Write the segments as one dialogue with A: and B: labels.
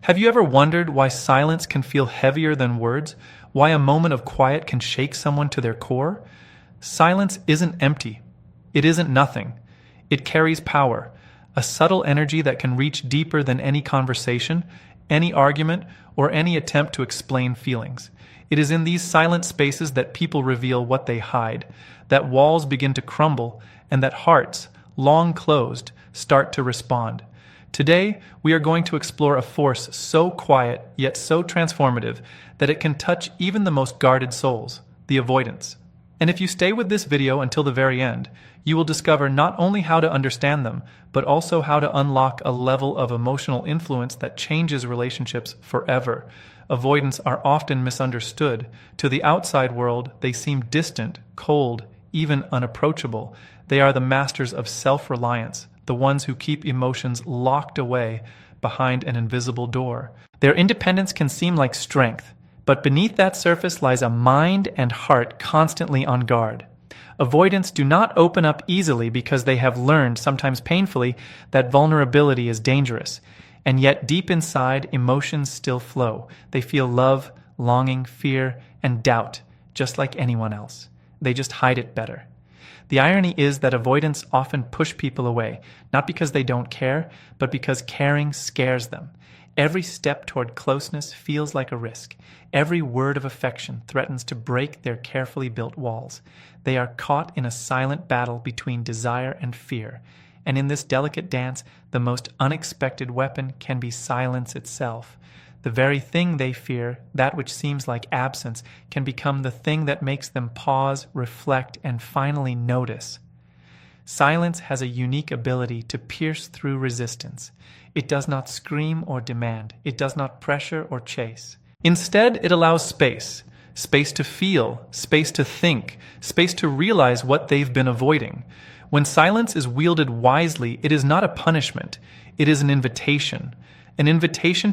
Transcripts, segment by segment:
A: Have you ever wondered why silence can feel heavier than words? Why a moment of quiet can shake someone to their core? Silence isn't empty. It isn't nothing. It carries power, a subtle energy that can reach deeper than any conversation, any argument, or any attempt to explain feelings. It is in these silent spaces that people reveal what they hide, that walls begin to crumble, and that hearts, long closed, start to respond. Today, we are going to explore a force so quiet yet so transformative that it can touch even the most guarded souls, the avoidants. And if you stay with this video until the very end, you will discover not only how to understand them, but also how to unlock a level of emotional influence that changes relationships forever. Avoidants are often misunderstood. To the outside world, they seem distant, cold, even unapproachable. They are the masters of self-reliance, the ones who keep emotions locked away behind an invisible door. Their independence can seem like strength, but beneath that surface lies a mind and heart constantly on guard. Avoidants do not open up easily because they have learned, sometimes painfully, that vulnerability is dangerous. And yet deep inside, emotions still flow. They feel love, longing, fear, and doubt, just like anyone else. They just hide it better. The irony is that avoidants often push people away, not because they don't care, but because caring scares them. Every step toward closeness feels like a risk. Every word of affection threatens to break their carefully built walls. They are caught in a silent battle between desire and fear. And in this delicate dance, the most unexpected weapon can be silence itself. The very thing they fear, that which seems like absence, can become the thing that makes them pause, reflect, and finally notice. Silence has a unique ability to pierce through resistance. It does not scream or demand. It does not pressure or chase. Instead, it allows space. Space to feel, space to think, space to realize what they've been avoiding. When silence is wielded wisely, it is not a punishment. It is an invitation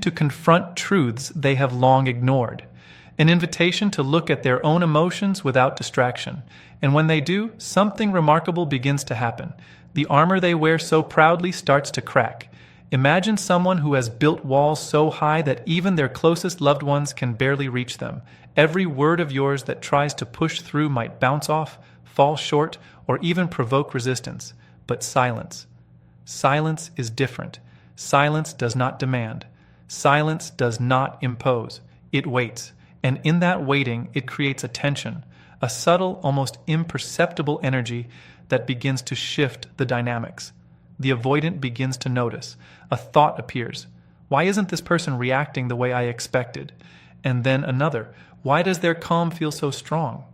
A: to confront truths they have long ignored, an invitation to look at their own emotions without distraction. And when they do, something remarkable begins to happen. The armor they wear so proudly starts to crack. Imagine someone who has built walls so high that even their closest loved ones can barely reach them. Every word of yours that tries to push through might bounce off, fall short, or even provoke resistance. But silence. Silence is different. Silence does not demand. Silence does not impose. It waits. And in that waiting, it creates a tension, a subtle, almost imperceptible energy that begins to shift the dynamics. The avoidant begins to notice. A thought appears. Why isn't this person reacting the way I expected? And then another. Why does their calm feel so strong?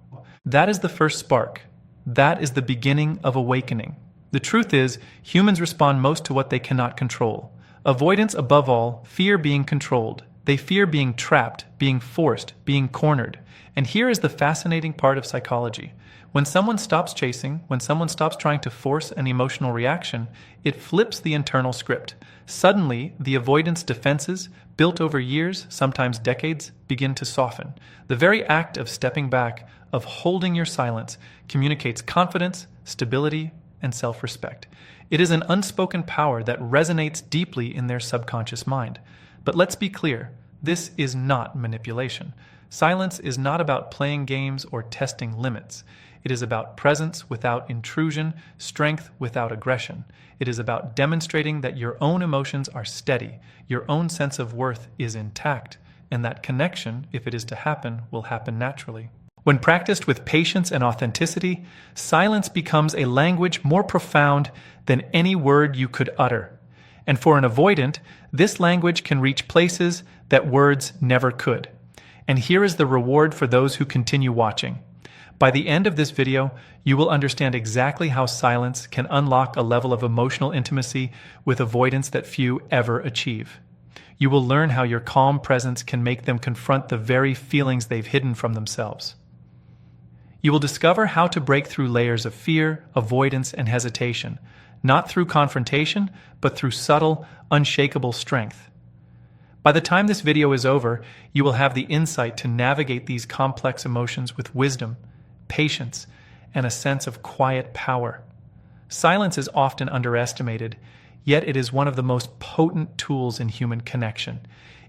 A: That is the first spark. That is the beginning of awakening. The truth is, humans respond most to what they cannot control. Avoidants, above all, fear being controlled. They fear being trapped, being forced, being cornered. And here is the fascinating part of psychology. When someone stops chasing, when someone stops trying to force an emotional reaction, it flips the internal script. Suddenly, the avoidance defenses, built over years, sometimes decades, begin to soften. The very act of stepping back, of holding your silence, communicates confidence, stability, and self-respect. It is an unspoken power that resonates deeply in their subconscious mind. But let's be clear, this is not manipulation. Silence is not about playing games or testing limits. It is about presence without intrusion, strength without aggression. It is about demonstrating that your own emotions are steady, your own sense of worth is intact, and that connection, if it is to happen, will happen naturally. When practiced with patience and authenticity, silence becomes a language more profound than any word you could utter. And for an avoidant, this language can reach places that words never could. And here is the reward for those who continue watching. By the end of this video, you will understand exactly how silence can unlock a level of emotional intimacy with avoidance that few ever achieve. You will learn how your calm presence can make them confront the very feelings they've hidden from themselves. You will discover how to break through layers of fear, avoidance, and hesitation, not through confrontation, but through subtle, unshakable strength. By the time this video is over, you will have the insight to navigate these complex emotions with wisdom, patience, and a sense of quiet power. Silence is often underestimated, yet it is one of the most potent tools in human connection.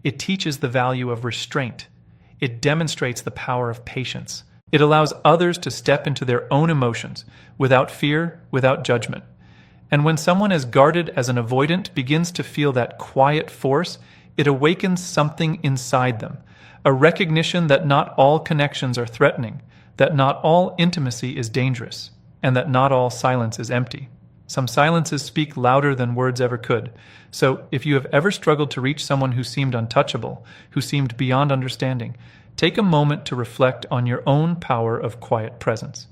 A: It teaches the value of restraint. It demonstrates the power of patience. It allows others to step into their own emotions, without fear, without judgment. And when someone as guarded as an avoidant begins to feel that quiet force, it awakens something inside them, a recognition that not all connections are threatening, that not all intimacy is dangerous, and that not all silence is empty. Some silences speak louder than words ever could. So, if you have ever struggled to reach someone who seemed untouchable, who seemed beyond understanding, take a moment to reflect on your own power of quiet presence.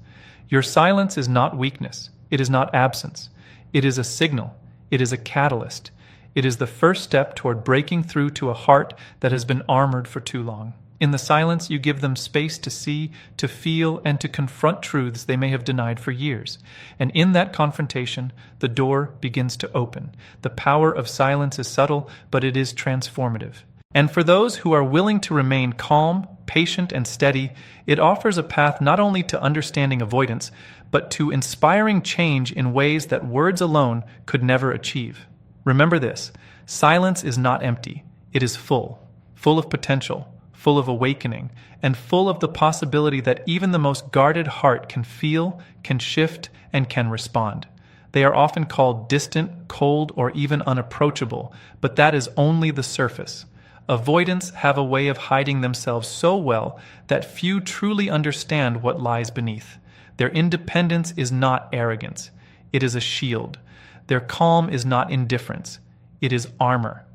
A: Your silence is not weakness. It is not absence. It is a signal. It is a catalyst. It is the first step toward breaking through to a heart that has been armored for too long. In the silence, you give them space to see, to feel, and to confront truths they may have denied for years. And in that confrontation, the door begins to open. The power of silence is subtle, but it is transformative. And for those who are willing to remain calm, patient, and steady, it offers a path not only to understanding avoidance, but to inspiring change in ways that words alone could never achieve. Remember this: silence is not empty. It is full of potential, full of awakening, and full of the possibility that even the most guarded heart can feel, can shift, and can respond. They are often called distant, cold, or even unapproachable, but that is only the surface. Avoidants have a way of hiding themselves so well that few truly understand what lies beneath. Their independence is not arrogance. It is a shield. Their calm is not indifference. It is armor.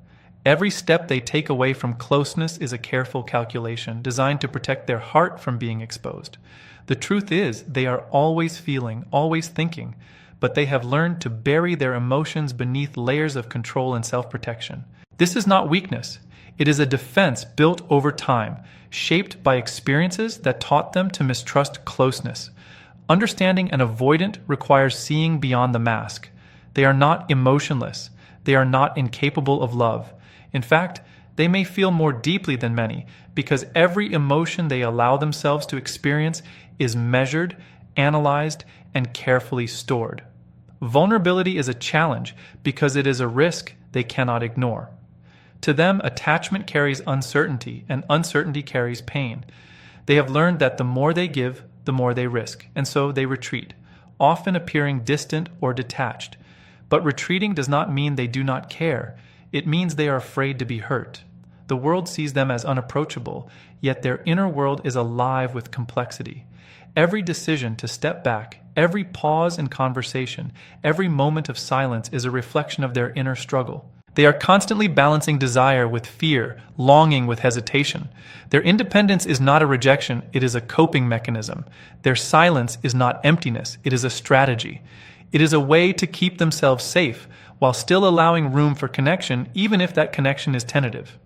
A: Every step they take away from closeness is a careful calculation designed to protect their heart from being exposed. The truth is, they are always feeling, always thinking, but they have learned to bury their emotions beneath layers of control and self-protection. This is not weakness. It is a defense built over time, shaped by experiences that taught them to mistrust closeness. Understanding an avoidant requires seeing beyond the mask. They are not emotionless. They are not incapable of love. In fact, they may feel more deeply than many because every emotion they allow themselves to experience is measured, analyzed, and carefully stored. Vulnerability is a challenge because it is a risk they cannot ignore. To them, attachment carries uncertainty, and uncertainty carries pain. They have learned that the more they give, the more they risk, and so they retreat, often appearing distant or detached. But retreating does not mean they do not care. It means they are afraid to be hurt. The world sees them as unapproachable, yet their inner world is alive with complexity. Every decision to step back, every pause in conversation, every moment of silence is a reflection of their inner struggle. They are constantly balancing desire with fear, longing with hesitation. Their independence is not a rejection, it is a coping mechanism. Their silence is not emptiness, it is a strategy. It is a way to keep themselves safe while still allowing room for connection, even if that connection is tentative.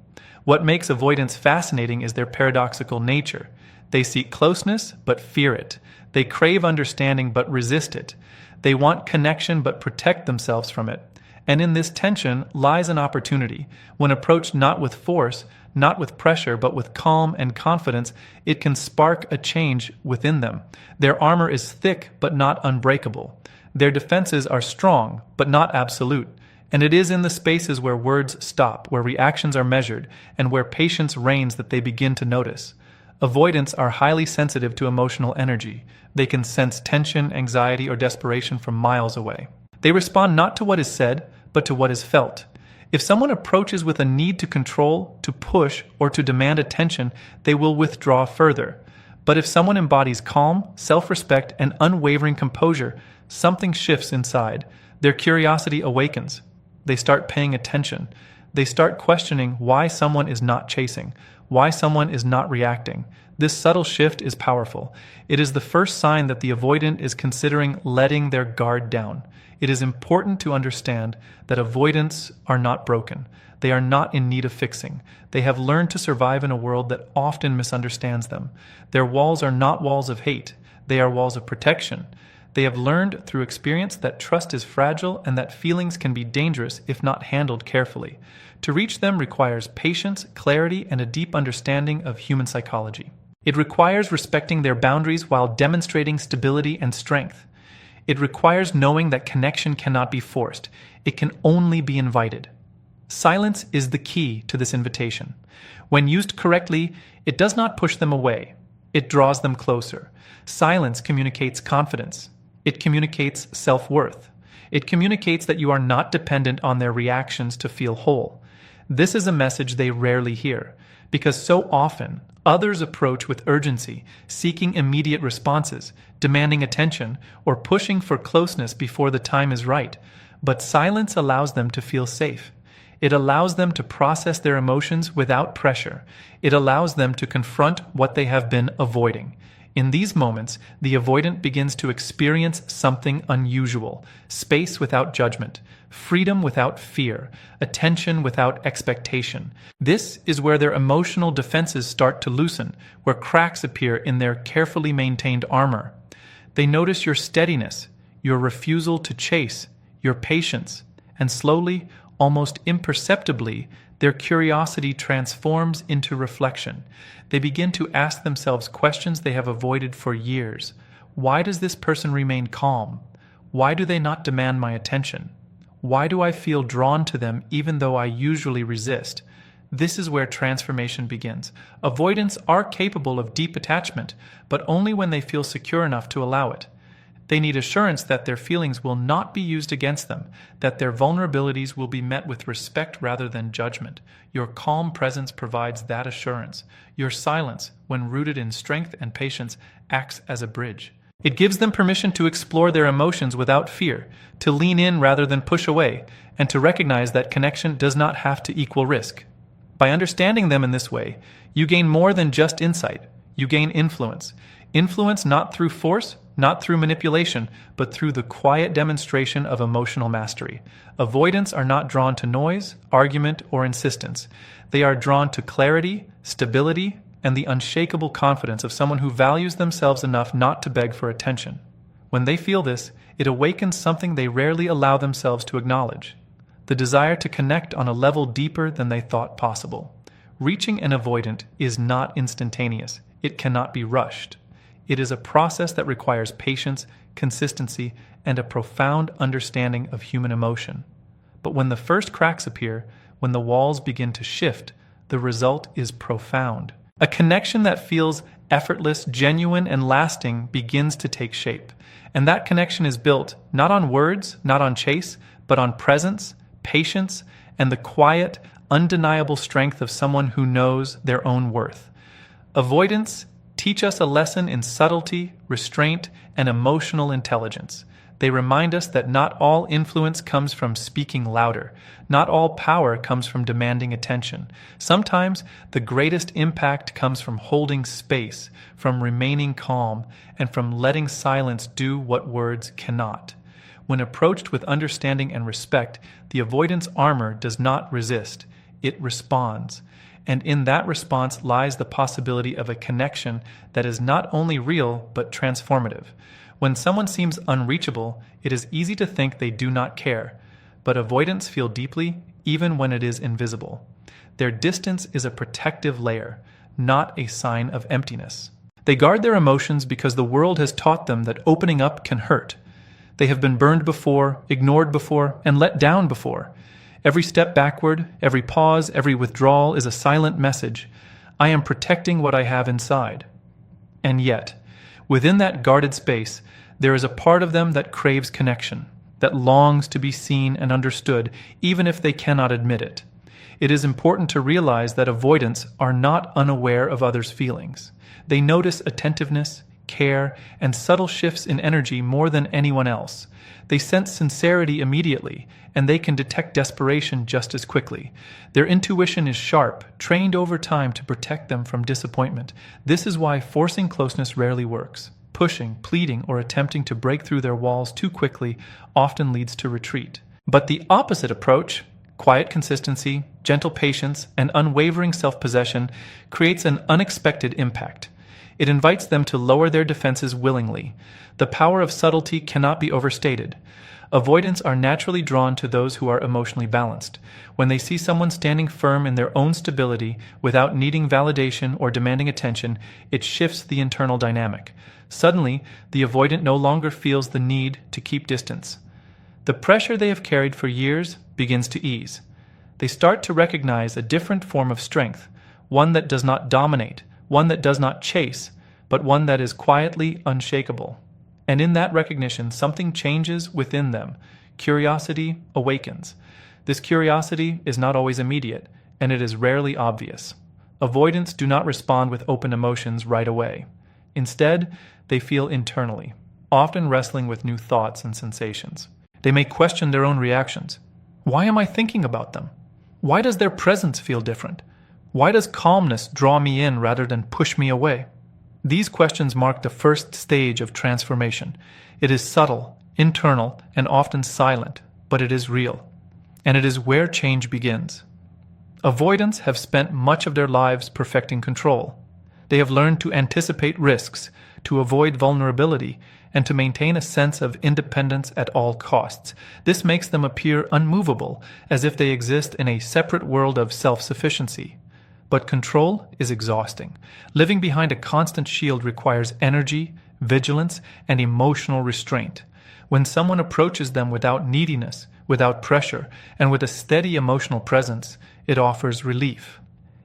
A: What makes avoidance fascinating is their paradoxical nature. They seek closeness, but fear it. They crave understanding, but resist it. They want connection, but protect themselves from it. And in this tension lies an opportunity. When approached not with force, not with pressure, but with calm and confidence, it can spark a change within them. Their armor is thick, but not unbreakable. Their defenses are strong, but not absolute. And it is in the spaces where words stop, where reactions are measured, and where patience reigns that they begin to notice. Avoidants are highly sensitive to emotional energy. They can sense tension, anxiety, or desperation from miles away. They respond not to what is said, but to what is felt. If someone approaches with a need to control, to push, or to demand attention, they will withdraw further. But if someone embodies calm, self-respect, and unwavering composure, something shifts inside. Their curiosity awakens. They start paying attention. They start questioning why someone is not chasing, why someone is not reacting. This subtle shift is powerful. It is the first sign that the avoidant is considering letting their guard down. It is important to understand that avoidants are not broken. They are not in need of fixing. They have learned to survive in a world that often misunderstands them. Their walls are not walls of hate. They are walls of protection. They have learned through experience that trust is fragile and that feelings can be dangerous if not handled carefully. To reach them requires patience, clarity, and a deep understanding of human psychology. It requires respecting their boundaries while demonstrating stability and strength. It requires knowing that connection cannot be forced. It can only be invited. Silence is the key to this invitation. When used correctly, it does not push them away. It draws them closer. Silence communicates confidence. It communicates self-worth. It communicates that you are not dependent on their reactions to feel whole. This is a message they rarely hear, because so often others approach with urgency, seeking immediate responses, demanding attention, or pushing for closeness before the time is right. But silence allows them to feel safe. It allows them to process their emotions without pressure. It allows them to confront what they have been avoiding. In these moments, the avoidant begins to experience something unusual: space without judgment, freedom without fear, attention without expectation. This is where their emotional defenses start to loosen, where cracks appear in their carefully maintained armor. They notice your steadiness, your refusal to chase, your patience, and slowly, almost imperceptibly, their curiosity transforms into reflection. They begin to ask themselves questions they have avoided for years. Why does this person remain calm? Why do they not demand my attention? Why do I feel drawn to them even though I usually resist? This is where transformation begins. Avoidants are capable of deep attachment, but only when they feel secure enough to allow it. They need assurance that their feelings will not be used against them, that their vulnerabilities will be met with respect rather than judgment. Your calm presence provides that assurance. Your silence, when rooted in strength and patience, acts as a bridge. It gives them permission to explore their emotions without fear, to lean in rather than push away, and to recognize that connection does not have to equal risk. By understanding them in this way, you gain more than just insight. You gain influence. Influence not through force, not through manipulation, but through the quiet demonstration of emotional mastery. Avoidants are not drawn to noise, argument, or insistence. They are drawn to clarity, stability, and the unshakable confidence of someone who values themselves enough not to beg for attention. When they feel this, it awakens something they rarely allow themselves to acknowledge: the desire to connect on a level deeper than they thought possible. Reaching an avoidant is not instantaneous. It cannot be rushed. It is a process that requires patience, consistency, and a profound understanding of human emotion. But when the first cracks appear, when the walls begin to shift, the result is profound. A connection that feels effortless, genuine, and lasting begins to take shape. And that connection is built not on words, not on chase, but on presence, patience, and the quiet, undeniable strength of someone who knows their own worth. Avoidants teach us a lesson in subtlety, restraint, and emotional intelligence. They remind us that not all influence comes from speaking louder. Not all power comes from demanding attention. Sometimes the greatest impact comes from holding space, from remaining calm, and from letting silence do what words cannot. When approached with understanding and respect, the avoidance armor does not resist. It responds. And in that response lies the possibility of a connection that is not only real, but transformative. When someone seems unreachable, it is easy to think they do not care. But avoidants feel deeply, even when it is invisible. Their distance is a protective layer, not a sign of emptiness. They guard their emotions because the world has taught them that opening up can hurt. They have been burned before, ignored before, and let down before. Every step backward, every pause, every withdrawal is a silent message. I am protecting what I have inside. And yet, within that guarded space, there is a part of them that craves connection, that longs to be seen and understood, even if they cannot admit it. It is important to realize that avoidants are not unaware of others' feelings. They notice attentiveness, care, and subtle shifts in energy more than anyone else. They sense sincerity immediately, and they can detect desperation just as quickly. Their intuition is sharp, trained over time to protect them from disappointment. This is why forcing closeness rarely works. Pushing, pleading, or attempting to break through their walls too quickly often leads to retreat. But the opposite approach, quiet consistency, gentle patience, and unwavering self-possession, creates an unexpected impact. It invites them to lower their defenses willingly. The power of subtlety cannot be overstated. Avoidants are naturally drawn to those who are emotionally balanced. When they see someone standing firm in their own stability without needing validation or demanding attention, it shifts the internal dynamic. Suddenly, the avoidant no longer feels the need to keep distance. The pressure they have carried for years begins to ease. They start to recognize a different form of strength, one that does not dominate, one that does not chase, but one that is quietly unshakable. And in that recognition, something changes within them. Curiosity awakens. This curiosity is not always immediate, and it is rarely obvious. Avoidants do not respond with open emotions right away. Instead, they feel internally, often wrestling with new thoughts and sensations. They may question their own reactions. Why am I thinking about them? Why does their presence feel different? Why does calmness draw me in rather than push me away? These questions mark the first stage of transformation. It is subtle, internal, and often silent, but it is real. And it is where change begins. Avoidants have spent much of their lives perfecting control. They have learned to anticipate risks, to avoid vulnerability, and to maintain a sense of independence at all costs. This makes them appear unmovable, as if they exist in a separate world of self-sufficiency. But control is exhausting. Living behind a constant shield requires energy, vigilance, and emotional restraint. When someone approaches them without neediness, without pressure, and with a steady emotional presence, it offers relief.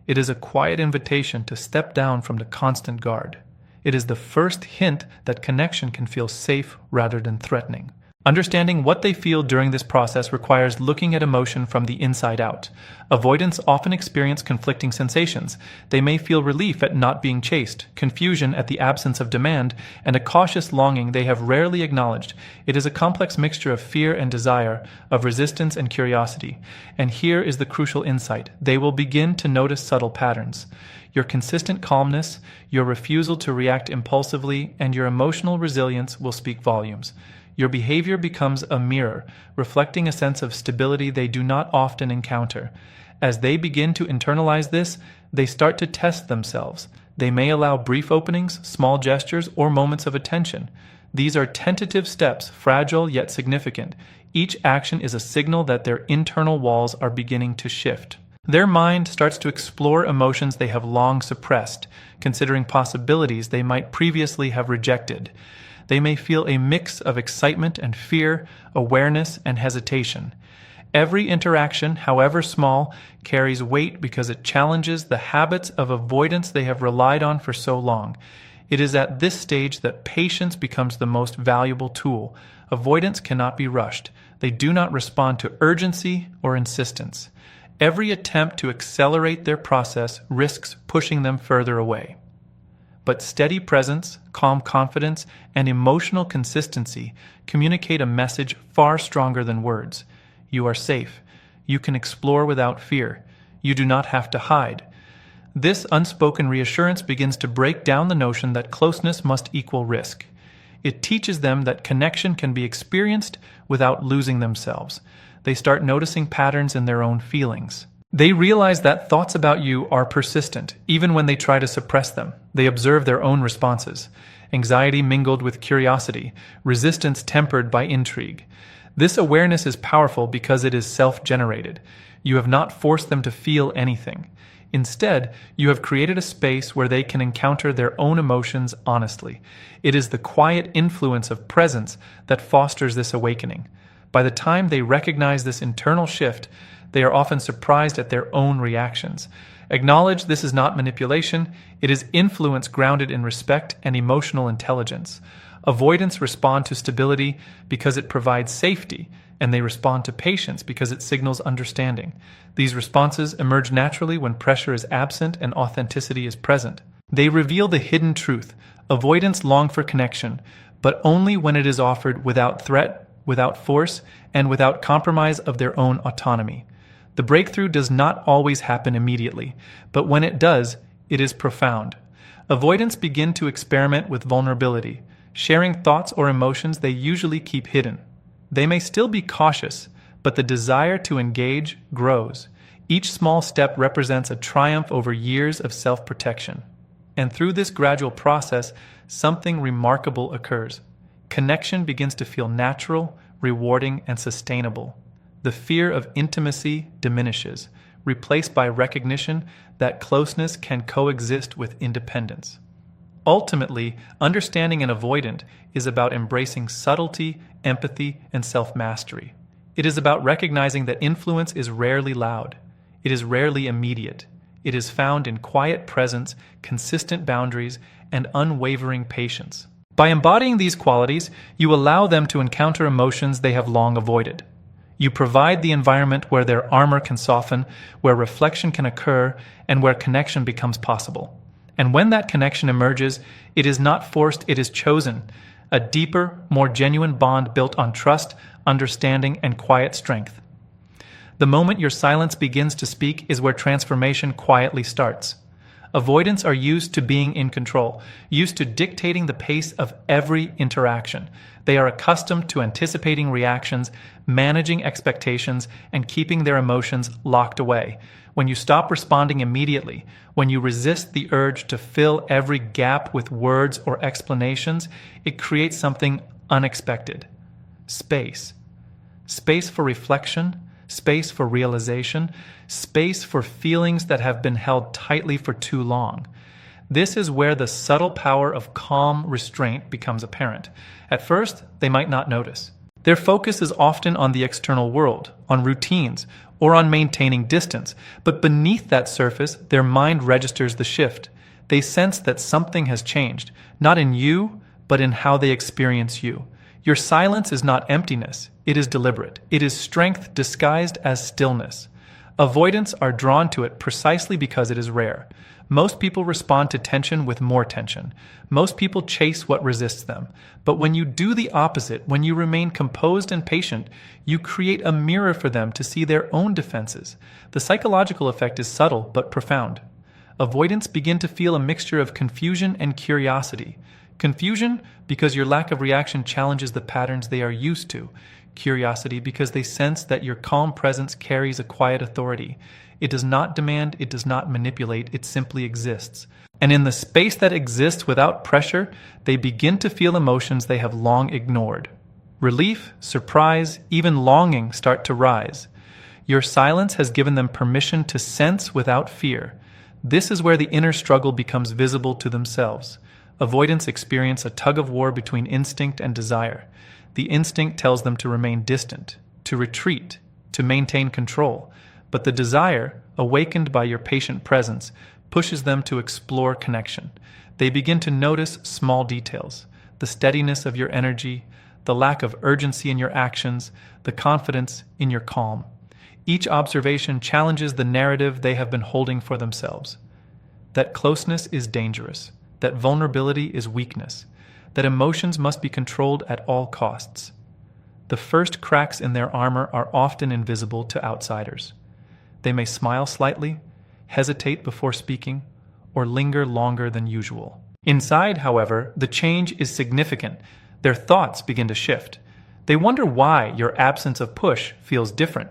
A: It is a quiet invitation to step down from the constant guard. It is the first hint that connection can feel safe rather than threatening. Understanding what they feel during this process requires looking at emotion from the inside out. Avoidants often experience conflicting sensations. They may feel relief at not being chased, confusion at the absence of demand, and a cautious longing they have rarely acknowledged. It is a complex mixture of fear and desire, of resistance and curiosity. And here is the crucial insight. They will begin to notice subtle patterns. Your consistent calmness, your refusal to react impulsively, and your emotional resilience will speak volumes. Your behavior becomes a mirror, reflecting a sense of stability they do not often encounter. As they begin to internalize this, they start to test themselves. They may allow brief openings, small gestures, or moments of attention. These are tentative steps, fragile yet significant. Each action is a signal that their internal walls are beginning to shift. Their mind starts to explore emotions they have long suppressed, considering possibilities they might previously have rejected. They may feel a mix of excitement and fear, awareness and hesitation. Every interaction, however small, carries weight because it challenges the habits of avoidance they have relied on for so long. It is at this stage that patience becomes the most valuable tool. Avoidance cannot be rushed. They do not respond to urgency or insistence. Every attempt to accelerate their process risks pushing them further away. But steady presence, calm confidence, and emotional consistency communicate a message far stronger than words. You are safe. You can explore without fear. You do not have to hide. This unspoken reassurance begins to break down the notion that closeness must equal risk. It teaches them that connection can be experienced without losing themselves. They start noticing patterns in their own feelings. They realize that thoughts about you are persistent, even when they try to suppress them. They observe their own responses. Anxiety mingled with curiosity, resistance tempered by intrigue. This awareness is powerful because it is self-generated. You have not forced them to feel anything. Instead, you have created a space where they can encounter their own emotions honestly. It is the quiet influence of presence that fosters this awakening. By the time they recognize this internal shift, they are often surprised at their own reactions. Acknowledge this is not manipulation, it is influence grounded in respect and emotional intelligence. Avoidants respond to stability because it provides safety, and they respond to patience because it signals understanding. These responses emerge naturally when pressure is absent and authenticity is present. They reveal the hidden truth. Avoidants long for connection, but only when it is offered without threat, without force, and without compromise of their own autonomy. The breakthrough does not always happen immediately, but when it does, it is profound. Avoidants begin to experiment with vulnerability, sharing thoughts or emotions they usually keep hidden. They may still be cautious, but the desire to engage grows. Each small step represents a triumph over years of self-protection. And through this gradual process, something remarkable occurs. Connection begins to feel natural, rewarding, and sustainable. The fear of intimacy diminishes, replaced by recognition that closeness can coexist with independence. Ultimately, understanding an avoidant is about embracing subtlety, empathy, and self-mastery. It is about recognizing that influence is rarely loud. It is rarely immediate. It is found in quiet presence, consistent boundaries, and unwavering patience. By embodying these qualities, you allow them to encounter emotions they have long avoided. You provide the environment where their armor can soften, where reflection can occur, and where connection becomes possible. And when that connection emerges, it is not forced, it is chosen. A deeper, more genuine bond built on trust, understanding, and quiet strength. The moment your silence begins to speak is where transformation quietly starts. Avoidants are used to being in control, used to dictating the pace of every interaction. They are accustomed to anticipating reactions, managing expectations, and keeping their emotions locked away. When you stop responding immediately, when you resist the urge to fill every gap with words or explanations, it creates something unexpected. Space. Space for reflection, space for realization, space for feelings that have been held tightly for too long. This is where the subtle power of calm restraint becomes apparent. At first, they might not notice. Their focus is often on the external world, on routines, or on maintaining distance, but beneath that surface, their mind registers the shift. They sense that something has changed, not in you, but in how they experience you. Your silence is not emptiness, it is deliberate. It is strength disguised as stillness. Avoidants are drawn to it precisely because it is rare. Most people respond to tension with more tension. Most people chase what resists them. But when you do the opposite, when you remain composed and patient, you create a mirror for them to see their own defenses. The psychological effect is subtle but profound. Avoidants begin to feel a mixture of confusion and curiosity. Confusion because your lack of reaction challenges the patterns they are used to. Curiosity because they sense that your calm presence carries a quiet authority. It does not demand, it does not manipulate, it simply exists. And in the space that exists without pressure, they begin to feel emotions they have long ignored. Relief, surprise, even longing start to rise. Your silence has given them permission to sense without fear. This is where the inner struggle becomes visible to themselves. Avoidants experience a tug-of-war between instinct and desire. The instinct tells them to remain distant, to retreat, to maintain control. But the desire, awakened by your patient presence, pushes them to explore connection. They begin to notice small details, the steadiness of your energy, the lack of urgency in your actions, the confidence in your calm. Each observation challenges the narrative they have been holding for themselves. That closeness is dangerous, that vulnerability is weakness, that emotions must be controlled at all costs. The first cracks in their armor are often invisible to outsiders. They may smile slightly, hesitate before speaking, or linger longer than usual. Inside, however, the change is significant. Their thoughts begin to shift. They wonder why your absence of push feels different.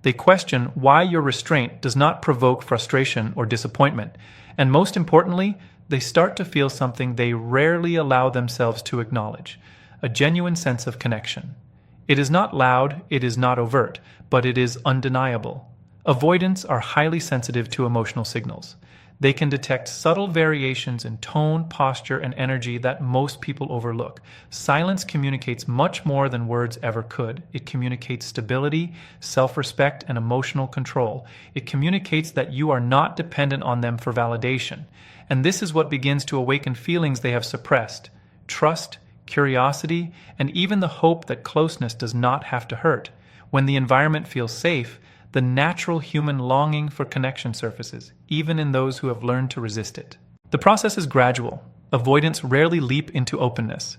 A: They question why your restraint does not provoke frustration or disappointment. And most importantly, they start to feel something they rarely allow themselves to acknowledge, a genuine sense of connection. It is not loud, it is not overt, but it is undeniable. Avoidants are highly sensitive to emotional signals. They can detect subtle variations in tone, posture, and energy that most people overlook. Silence communicates much more than words ever could. It communicates stability, self-respect, and emotional control. It communicates that you are not dependent on them for validation. And this is what begins to awaken feelings they have suppressed: trust, curiosity, and even the hope that closeness does not have to hurt. When the environment feels safe, the natural human longing for connection surfaces, even in those who have learned to resist it. The process is gradual. Avoidants rarely leap into openness.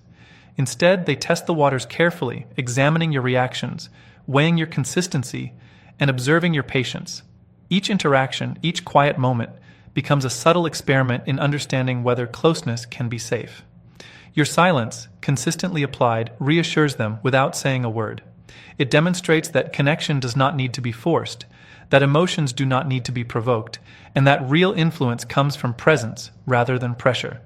A: Instead, they test the waters carefully, examining your reactions, weighing your consistency, and observing your patience. Each interaction, each quiet moment, becomes a subtle experiment in understanding whether closeness can be safe. Your silence, consistently applied, reassures them without saying a word. It demonstrates that connection does not need to be forced, that emotions do not need to be provoked, and that real influence comes from presence rather than pressure.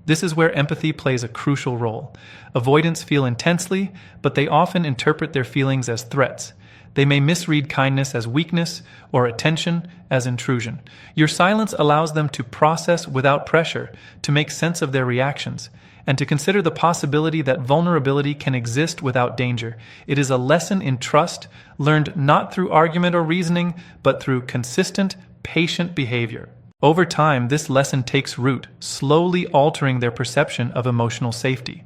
A: This is where empathy plays a crucial role. Avoidants feel intensely, but they often interpret their feelings as threats. They may misread kindness as weakness or attention as intrusion. Your silence allows them to process without pressure, to make sense of their reactions, and to consider the possibility that vulnerability can exist without danger. It is a lesson in trust, learned not through argument or reasoning, but through consistent, patient behavior. Over time, this lesson takes root, slowly altering their perception of emotional safety.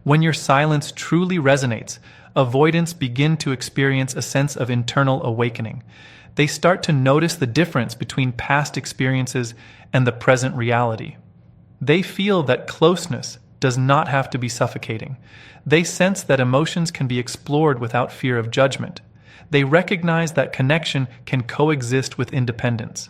A: When your silence truly resonates, avoidants begin to experience a sense of internal awakening. They start to notice the difference between past experiences and the present reality. They feel that closeness does not have to be suffocating. They sense that emotions can be explored without fear of judgment. They recognize that connection can coexist with independence.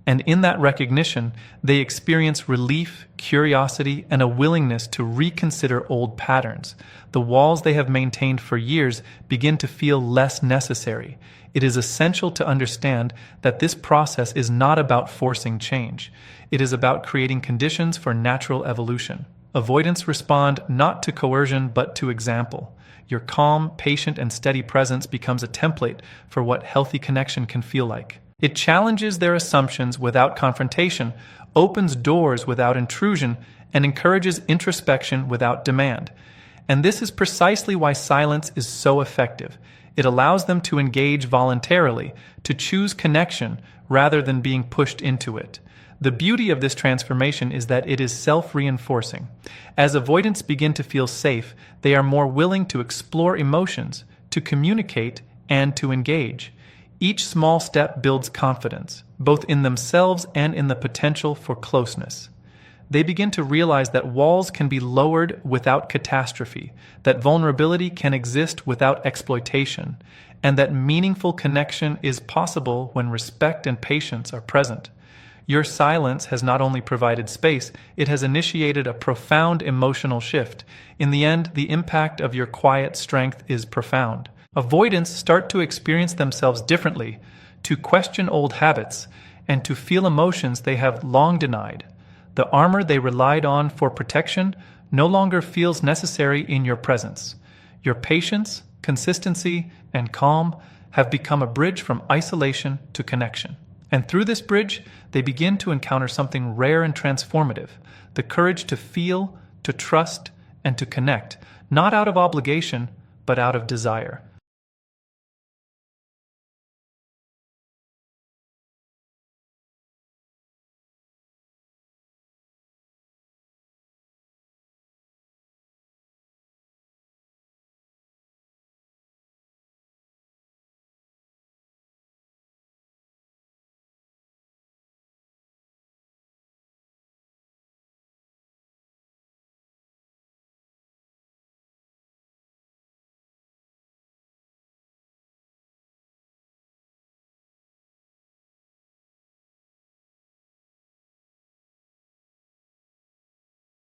A: And in that recognition, they experience relief, curiosity, and a willingness to reconsider old patterns. The walls they have maintained for years begin to feel less necessary. It is essential to understand that this process is not about forcing change. It is about creating conditions for natural evolution. Avoidants respond not to coercion but to example. Your calm, patient, and steady presence becomes a template for what healthy connection can feel like. It challenges their assumptions without confrontation, opens doors without intrusion, and encourages introspection without demand. And this is precisely why silence is so effective. It allows them to engage voluntarily, to choose connection rather than being pushed into it. The beauty of this transformation is that it is self-reinforcing. As avoidants begin to feel safe, they are more willing to explore emotions, to communicate, and to engage. Each small step builds confidence, both in themselves and in the potential for closeness. They begin to realize that walls can be lowered without catastrophe, that vulnerability can exist without exploitation, and that meaningful connection is possible when respect and patience are present. Your silence has not only provided space, it has initiated a profound emotional shift. In the end, the impact of your quiet strength is profound. Avoidants start to experience themselves differently, to question old habits, and to feel emotions they have long denied. The armor they relied on for protection no longer feels necessary in your presence. Your patience, consistency, and calm have become a bridge from isolation to connection. And through this bridge, they begin to encounter something rare and transformative, the courage to feel, to trust, and to connect, not out of obligation, but out of desire.